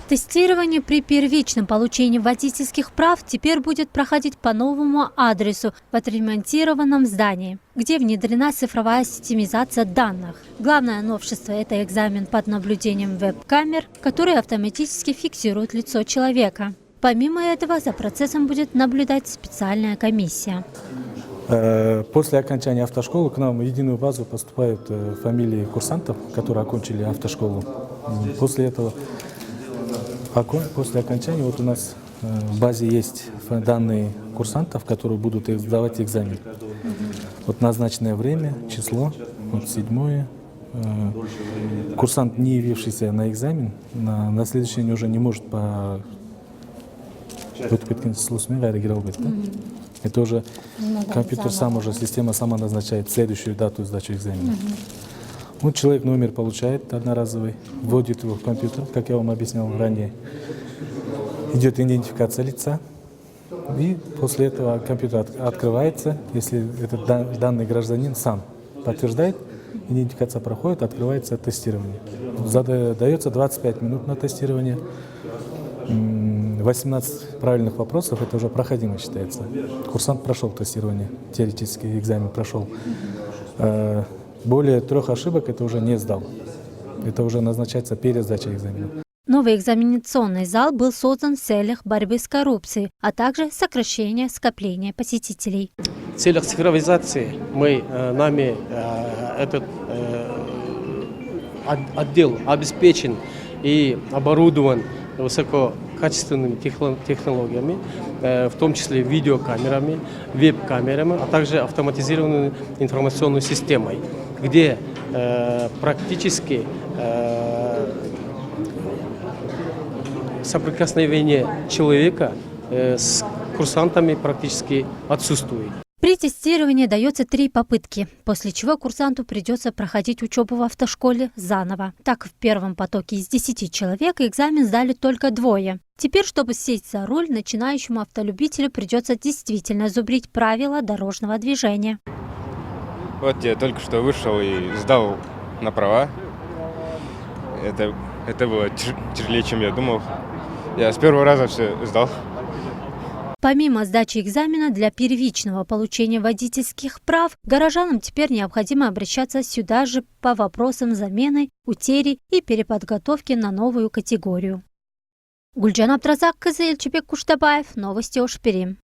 Тестирование при первичном получении водительских прав теперь будет проходить по новому адресу в отремонтированном здании, где внедрена цифровая системизация данных. Главное новшество – это экзамен под наблюдением веб-камер, которые автоматически фиксируют лицо человека. Помимо этого, за процессом будет наблюдать специальная комиссия. После окончания автошколы к нам в единую базу поступают фамилии курсантов, которые окончили автошколу. После окончания у нас в базе есть данные курсантов, которые будут сдавать экзамен. Назначенное время, число, 7. Курсант, не явившийся на экзамен, на следующий день уже не может по... Это уже компьютер система сама назначает следующую дату сдачи экзамена. Человек номер получает одноразовый, вводит его в компьютер, как я вам объяснял ранее. Идет идентификация лица, и после этого компьютер открывается, если этот данный гражданин сам подтверждает, идентификация проходит, открывается тестирование. Дается 25 минут на тестирование. 18 правильных вопросов, это уже проходимо считается. Курсант прошел тестирование, теоретический экзамен прошел. Более 3 ошибок это уже не сдал. Это уже назначается перед сдачей экзамена. Новый экзаменационный зал был создан в целях борьбы с коррупцией, а также сокращения скопления посетителей. В целях цифровизации нами этот отдел обеспечен и оборудован высококачественными технологиями, в том числе видеокамерами, веб-камерами, а также автоматизированной информационной системой, где практически соприкосновение человека с курсантами практически отсутствует. При тестировании дается 3 попытки, после чего курсанту придется проходить учебу в автошколе заново. Так, в первом потоке из 10 человек экзамен сдали только 2. Теперь, чтобы сесть за руль, начинающему автолюбителю придется действительно зубрить правила дорожного движения. Я только что вышел и сдал на права. Это было тяжелее, чем я думал. Я с первого раза все сдал. Помимо сдачи экзамена для первичного получения водительских прав, горожанам теперь необходимо обращаться сюда же по вопросам замены, утери и переподготовки на новую категорию. Гульджан Абдразак, Эльчебек Куштабаев, новости Ош-Перим.